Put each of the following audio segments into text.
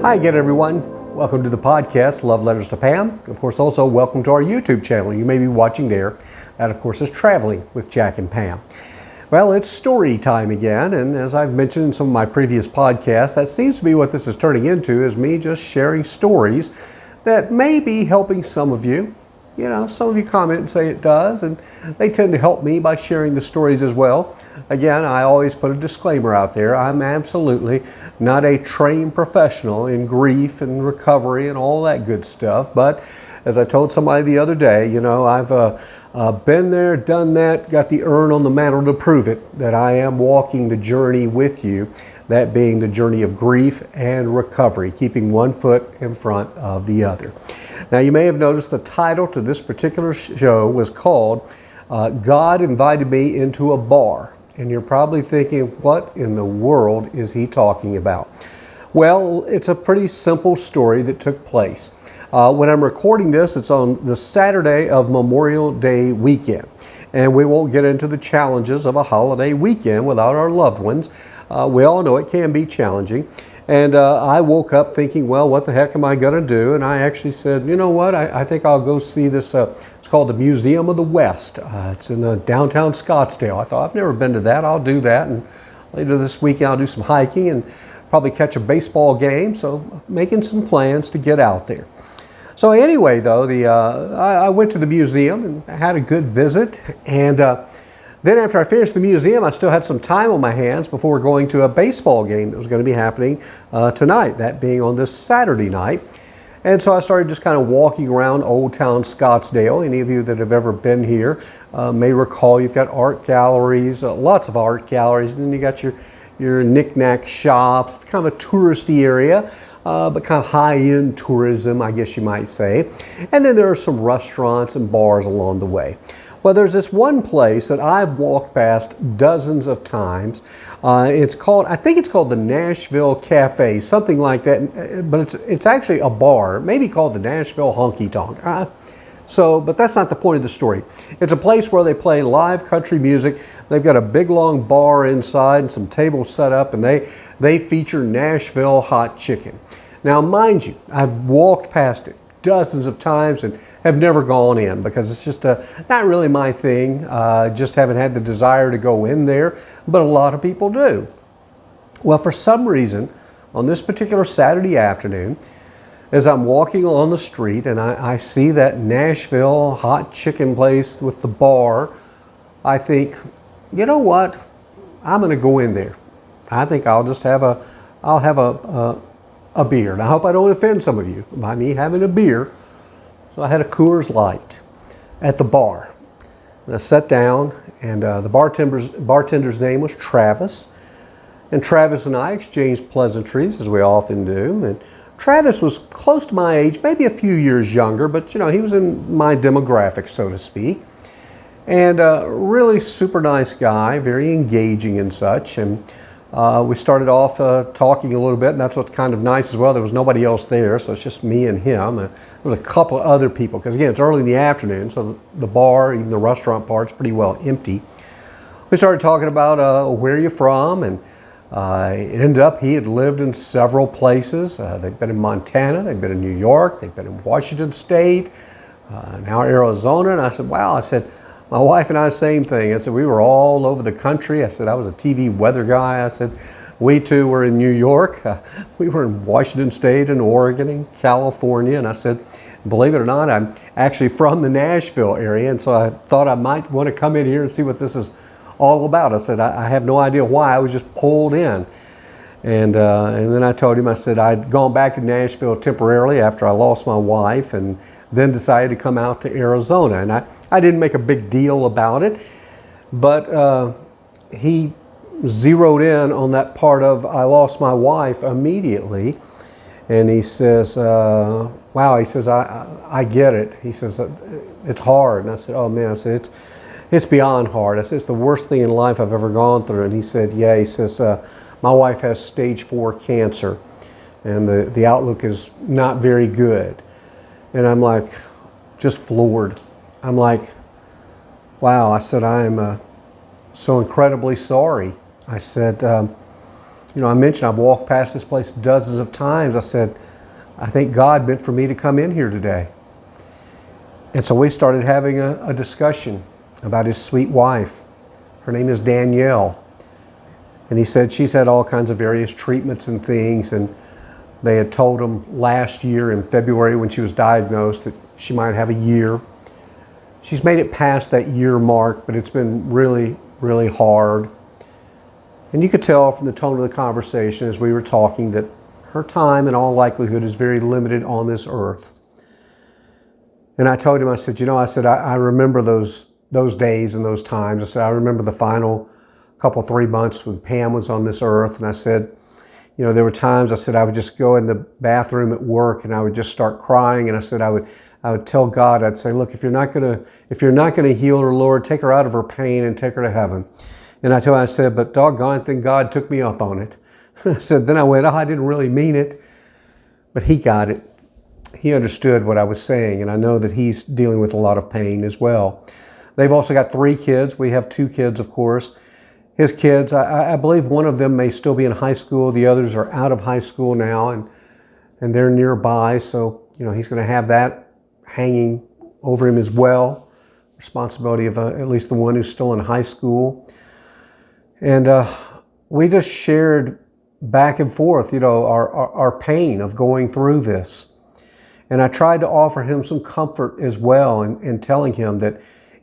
Hi again, everyone. Welcome to the podcast, Love Letters to Pam. Of course, also welcome to our YouTube channel. You may be watching there. That, of course, is Traveling with Jack and Pam. Well, it's story time again, and as I've mentioned in some of my previous podcasts, that seems to be what this is turning into, is me just sharing stories that may be helping some of you. You know, some of you comment and say it does, and they tend to help me by sharing the stories as well. Again, I always put a disclaimer out there. I'm absolutely not a trained professional in grief and recovery and all that good stuff, but as I told somebody the other day, you know, I've been there, done that, got the urn on the mantle to prove it, that I am walking the journey with you, that being the journey of grief and recovery, keeping one foot in front of the other. Now, you may have noticed the title to this particular show was called God Invited Me into a Bar. And you're probably thinking, what in the world is he talking about? Well, it's a pretty simple story that took place. When I'm recording this, it's on the Saturday of Memorial Day weekend. And we won't get into the challenges of a holiday weekend without our loved ones. We all know it can be challenging. And I woke up thinking, well, what the heck am I going to do? And I actually said, you know what, I think I'll go see this. It's called the Museum of the West. It's in downtown Scottsdale. I thought, I've never been to that. I'll do that. And later this weekend, I'll do some hiking and probably catch a baseball game. So making some plans to get out there. So anyway, though, I went to the museum and had a good visit. And then after I finished the museum, I still had some time on my hands before going to a baseball game that was going to be happening tonight, that being on this Saturday night. And so I started just kind of walking around Old Town Scottsdale. Any of you that have ever been here may recall you've got art galleries, lots of art galleries, and then you got your knick-knack shops. It's kind of a touristy area. But kind of high-end tourism, I guess you might say. And then there are some restaurants and bars along the way. Well, there's this one place that I've walked past dozens of times. I think it's called the Nashville Cafe, something like that. But it's actually a bar, maybe called the Nashville Honky Tonk. But that's not the point of the story. It's a place where they play live country music. They've got a big long bar inside and some tables set up, and they feature Nashville hot chicken. Now, mind you, I've walked past it dozens of times and have never gone in because it's just not really my thing. Just haven't had the desire to go in there, but a lot of people do. Well, for some reason, on this particular Saturday afternoon, as I'm walking along the street and I see that Nashville hot chicken place with the bar, I think, you know what? I'm going to go in there. I think I'll have a beer. And I hope I don't offend some of you by me having a beer. So I had a Coors Light at the bar. And I sat down, and the bartender's name was Travis. And Travis and I exchanged pleasantries, as we often do. And Travis was close to my age, maybe a few years younger, but you know, he was in my demographic, so to speak. And really super nice guy, very engaging and such. And we started off talking a little bit, and that's what's kind of nice as well. There was nobody else there, so it's just me and him. There was a couple of other people, because again, it's early in the afternoon, so the bar, even the restaurant part's pretty well empty. We started talking about where you're from, and it ended up he had lived in several places. They've been in Montana, they've been in New York, they've been in Washington State, now Arizona. And I said, wow, my wife and I, same thing. I said, we were all over the country. I said, I was a TV weather guy. I said, we too were in New York. We were in Washington State and Oregon and California. And I said, believe it or not, I'm actually from the Nashville area. And so I thought I might want to come in here and see what this is all about. I said, I have no idea why. I was just pulled in. And then I told him, I said, I'd gone back to Nashville temporarily after I lost my wife, and then decided to come out to Arizona. And I didn't make a big deal about it, but he zeroed in on that part of I lost my wife immediately. And he says, wow, he says, I get it. He says, it's hard. And I said, oh man, I said, it's beyond hard. I said, it's the worst thing in life I've ever gone through. And he said, yeah, he says, my wife has stage 4 cancer, and the outlook is not very good. And I'm like, just floored. I'm like, wow. I said, I am so incredibly sorry. I said, I mentioned I've walked past this place dozens of times. I said, I think God meant for me to come in here today. And so we started having a discussion about his sweet wife. Her name is Danielle. And he said she's had all kinds of various treatments and things, and they had told him last year in February when she was diagnosed that she might have a year. She's made it past that year mark, but it's been really, really hard. And you could tell from the tone of the conversation as we were talking that her time in all likelihood is very limited on this earth. And I told him, I said, I remember those days and those times. I said, I remember the final couple, 3 months when Pam was on this earth. And I said, there were times I said I would just go in the bathroom at work and I would just start crying. And I said I would tell God, I'd say, look, if you're not gonna heal her, Lord, take her out of her pain and take her to heaven. And I said, but doggone, then God took me up on it. I said, then I went, I didn't really mean it, but he got it. He understood what I was saying, and I know that he's dealing with a lot of pain as well. They've also got 3 kids. We have 2 kids, of course. His kids, I believe one of them may still be in high school. The others are out of high school now, and they're nearby. So, he's going to have that hanging over him as well. Responsibility of at least the one who's still in high school. And we just shared back and forth, our pain of going through this. And I tried to offer him some comfort as well in telling him that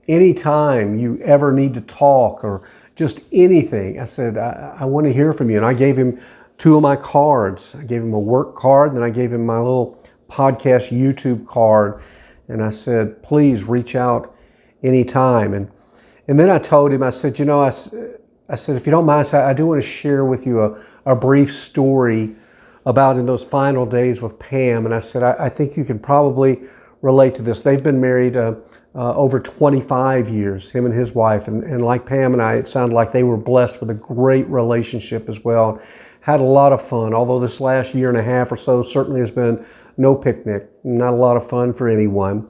anytime you ever need to talk or just anything, I said, I want to hear from you. And I gave him 2 of my cards. I gave him a work card, and then I gave him my little podcast YouTube card. And I said, please reach out anytime. And then I told him, I said, I said, if you don't mind, I do want to share with you a brief story about in those final days with Pam. And I said, I think you can probably relate to this. They've been married over 25 years, him and his wife. And like Pam and I, it sounded like they were blessed with a great relationship as well. Had a lot of fun, although this last year and a half or so certainly has been no picnic, not a lot of fun for anyone.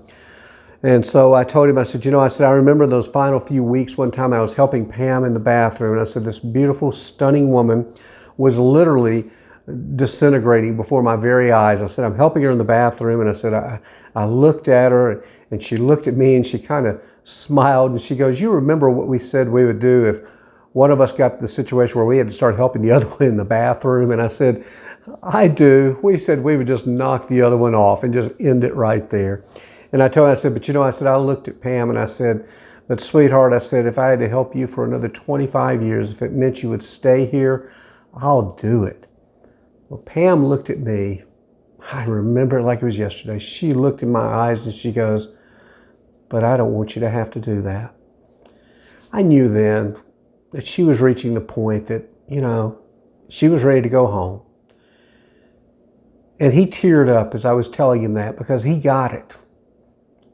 And so I told him, I said, I remember those final few weeks. One time I was helping Pam in the bathroom, and I said, this beautiful, stunning woman was literally disintegrating before my very eyes. I said, I'm helping her in the bathroom, and I said, I looked at her, and she looked at me, and she kind of smiled, and she goes, you remember what we said we would do if one of us got to the situation where we had to start helping the other one in the bathroom? And I said, I do. We said we would just knock the other one off and just end it right there. And I told her, I said, but I looked at Pam and I said, but sweetheart, I said, if I had to help you for another 25 years, if it meant you would stay here, I'll do it. Well, Pam looked at me. I remember it like it was yesterday. She looked in my eyes and she goes, but I don't want you to have to do that. I knew then that she was reaching the point that, she was ready to go home. And he teared up as I was telling him that because he got it.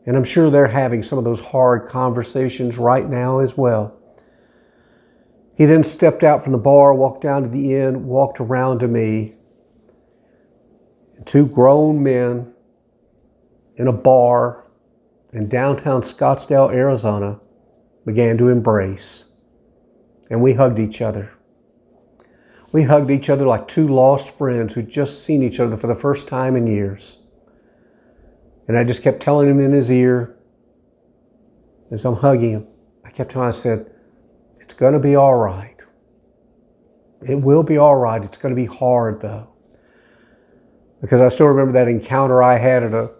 And I'm sure they're having some of those hard conversations right now as well. He then stepped out from the bar, walked down to the inn, walked around to me. And 2 grown men in a bar in downtown Scottsdale, Arizona, began to embrace. And we hugged each other. We hugged each other like 2 lost friends who'd just seen each other for the first time in years. And I just kept telling him in his ear, as I'm hugging him, I kept telling him, I said, it's going to be all right. It will be all right. It's going to be hard, though. Because I still remember that encounter I had at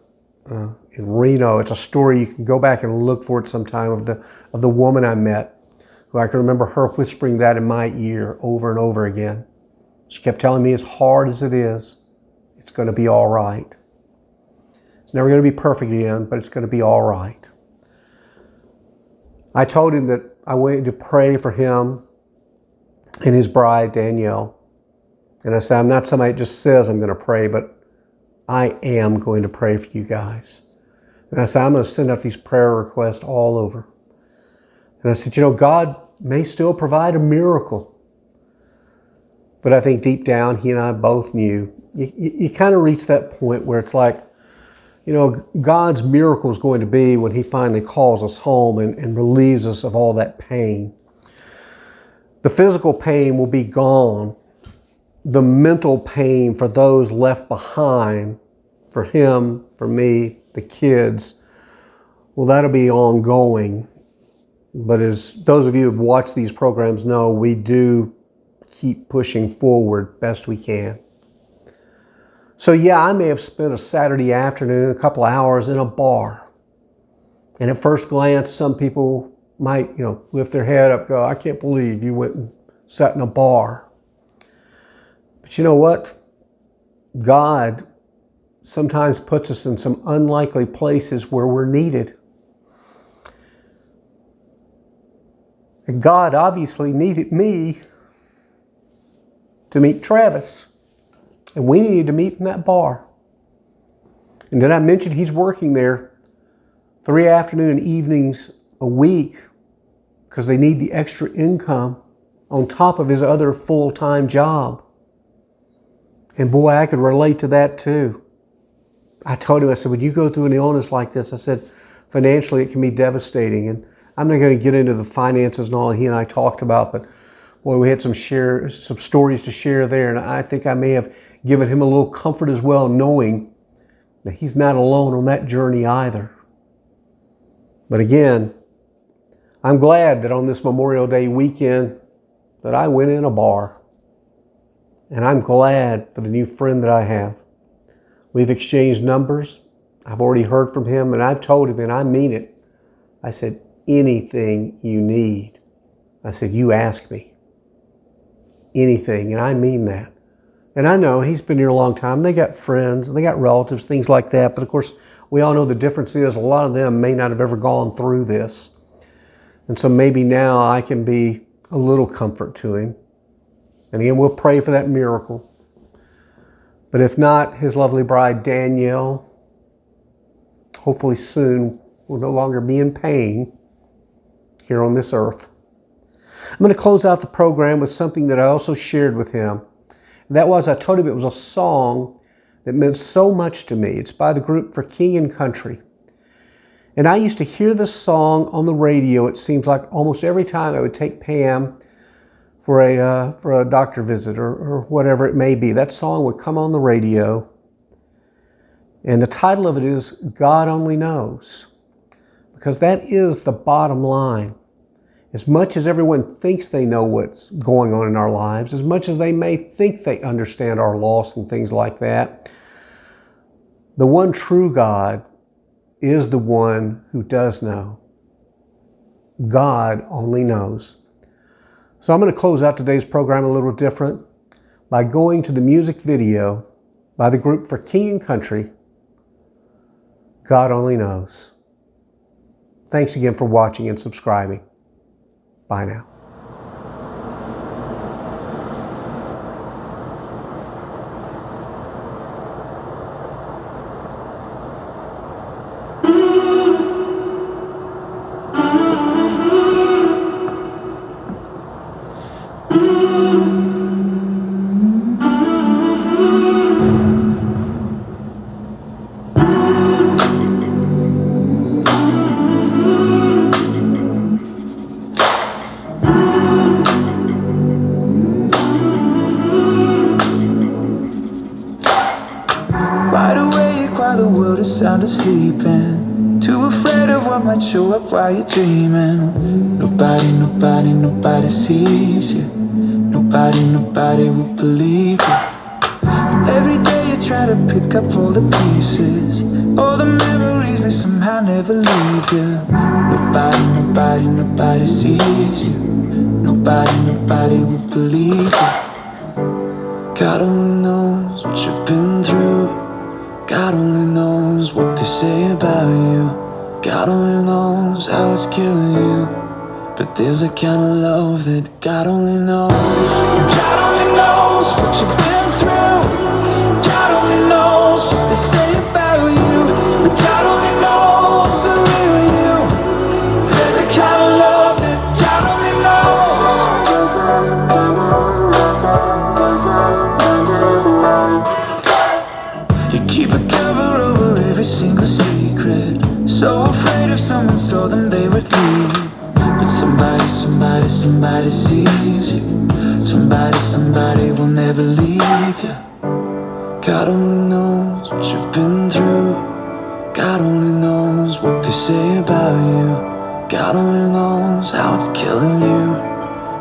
in Reno. It's a story you can go back and look for it sometime of the woman I met, who I can remember her whispering that in my ear over and over again. She kept telling me, as hard as it is, it's going to be all right. It's never going to be perfect again, but it's going to be all right. I told him that I wanted to pray for him and his bride, Danielle. And I said, I'm not somebody that just says I'm going to pray, but I am going to pray for you guys. And I said, I'm going to send out these prayer requests all over. And I said, God may still provide a miracle. But I think deep down, he and I both knew. You kind of reach that point where it's like, God's miracle is going to be when he finally calls us home and relieves us of all that pain. The physical pain will be gone, the mental pain for those left behind, for him, for me, the kids, well, that'll be ongoing. But as those of you who have watched these programs know, we do keep pushing forward best we can. So yeah, I may have spent a Saturday afternoon, a couple of hours in a bar. And at first glance, some people might, lift their head up, go, I can't believe you went and sat in a bar. But you know what? God sometimes puts us in some unlikely places where we're needed. And God obviously needed me to meet Travis. And we needed to meet in that bar. And did I mention he's working there 3 afternoon evenings a week because they need the extra income on top of his other full-time job. And boy, I could relate to that too. I told him, I said, when you go through an illness like this, I said, financially it can be devastating. And I'm not going to get into the finances and all he and I talked about, but boy, we had some stories to share there. And I think I may have given him a little comfort as well, knowing that he's not alone on that journey either. But again, I'm glad that on this Memorial Day weekend that I went in a bar. And I'm glad for the new friend that I have. We've exchanged numbers. I've already heard from him, and I've told him, and I mean it. I said, anything you need. I said, you ask me. Anything, and I mean that. And I know he's been here a long time. They got friends, they got relatives, things like that. But of course, we all know the difference is a lot of them may not have ever gone through this. And so maybe now I can be a little comfort to him. And again, we'll pray for that miracle. But if not, his lovely bride, Danielle, hopefully soon will no longer be in pain here on this earth. I'm going to close out the program with something that I also shared with him. And that was, I told him it was a song that meant so much to me. It's by the group For King and Country. And I used to hear this song on the radio, it seems like almost every time I would take Pam for a doctor visit or whatever it may be. That song would come on the radio. And the title of it is God Only Knows. Because that is the bottom line. As much as everyone thinks they know what's going on in our lives, as much as they may think they understand our loss and things like that, the one true God is the one who does know. God only knows. So I'm going to close out today's program a little different by going to the music video by the group For King and Country, God Only Knows. Thanks again for watching and subscribing. Bye now. Wide awake while the world is sound asleep, and too afraid of what might show up while you're dreaming. Nobody sees you. Nobody will believe you. Every day you try to pick up all the pieces, all the memories that somehow never leave you. Nobody sees you. Nobody will believe you. God only knows what you've been through. God only knows what they say about you. God only knows how it's killing you. But there's a kind of love that God only knows. God only knows what you've been through. God only knows what they say about you. But God only knows the real you. There's a kind of love that God only knows. You keep a cover over every single secret, so afraid if someone saw them they would leave. But somebody sees you. Somebody never leave you. God only knows what you've been through. God only knows what they say about you. God only knows how it's killing you.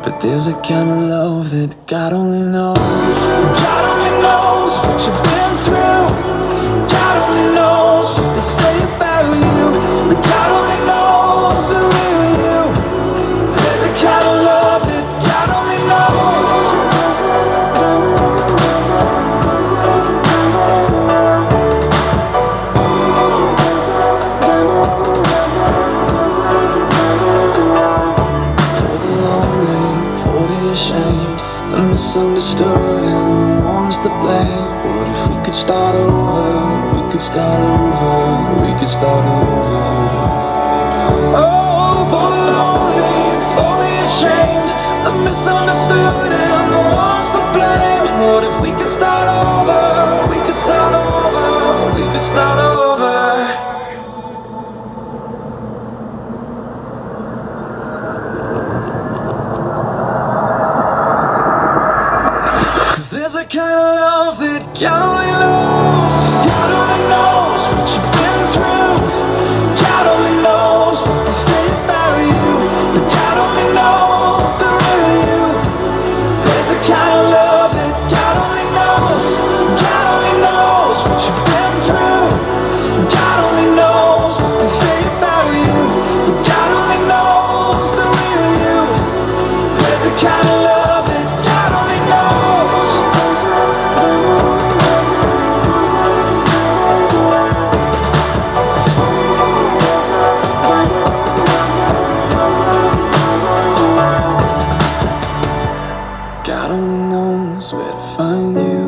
But there's a kind of love that God only knows. God only knows what you've been through. God only knows what they say about you. But God only knows the real you. There's a kind of love that God only knows. For the lonely, for the ashamed, the misunderstood and the ones to blame. What if we could start over? We could start over. We could start over. Oh, for the lonely, for the ashamed, the misunderstood and the ones to blame. What if we could start over? We could start over. We could start over. 'Cause there's a kind of love that God only knows. God only knows what you've been through. God only knows what they say about you. But God only knows the real you. There's a kind of love that God only knows. God only knows what you've been through. God only knows what they say about you. But God only knows the real you. There's a kind of love that God only knows. God only knows where to find you.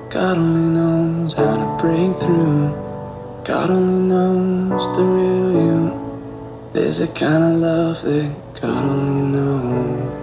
God only knows how to break through. God only knows the real you. There's a kind of love that God only knows.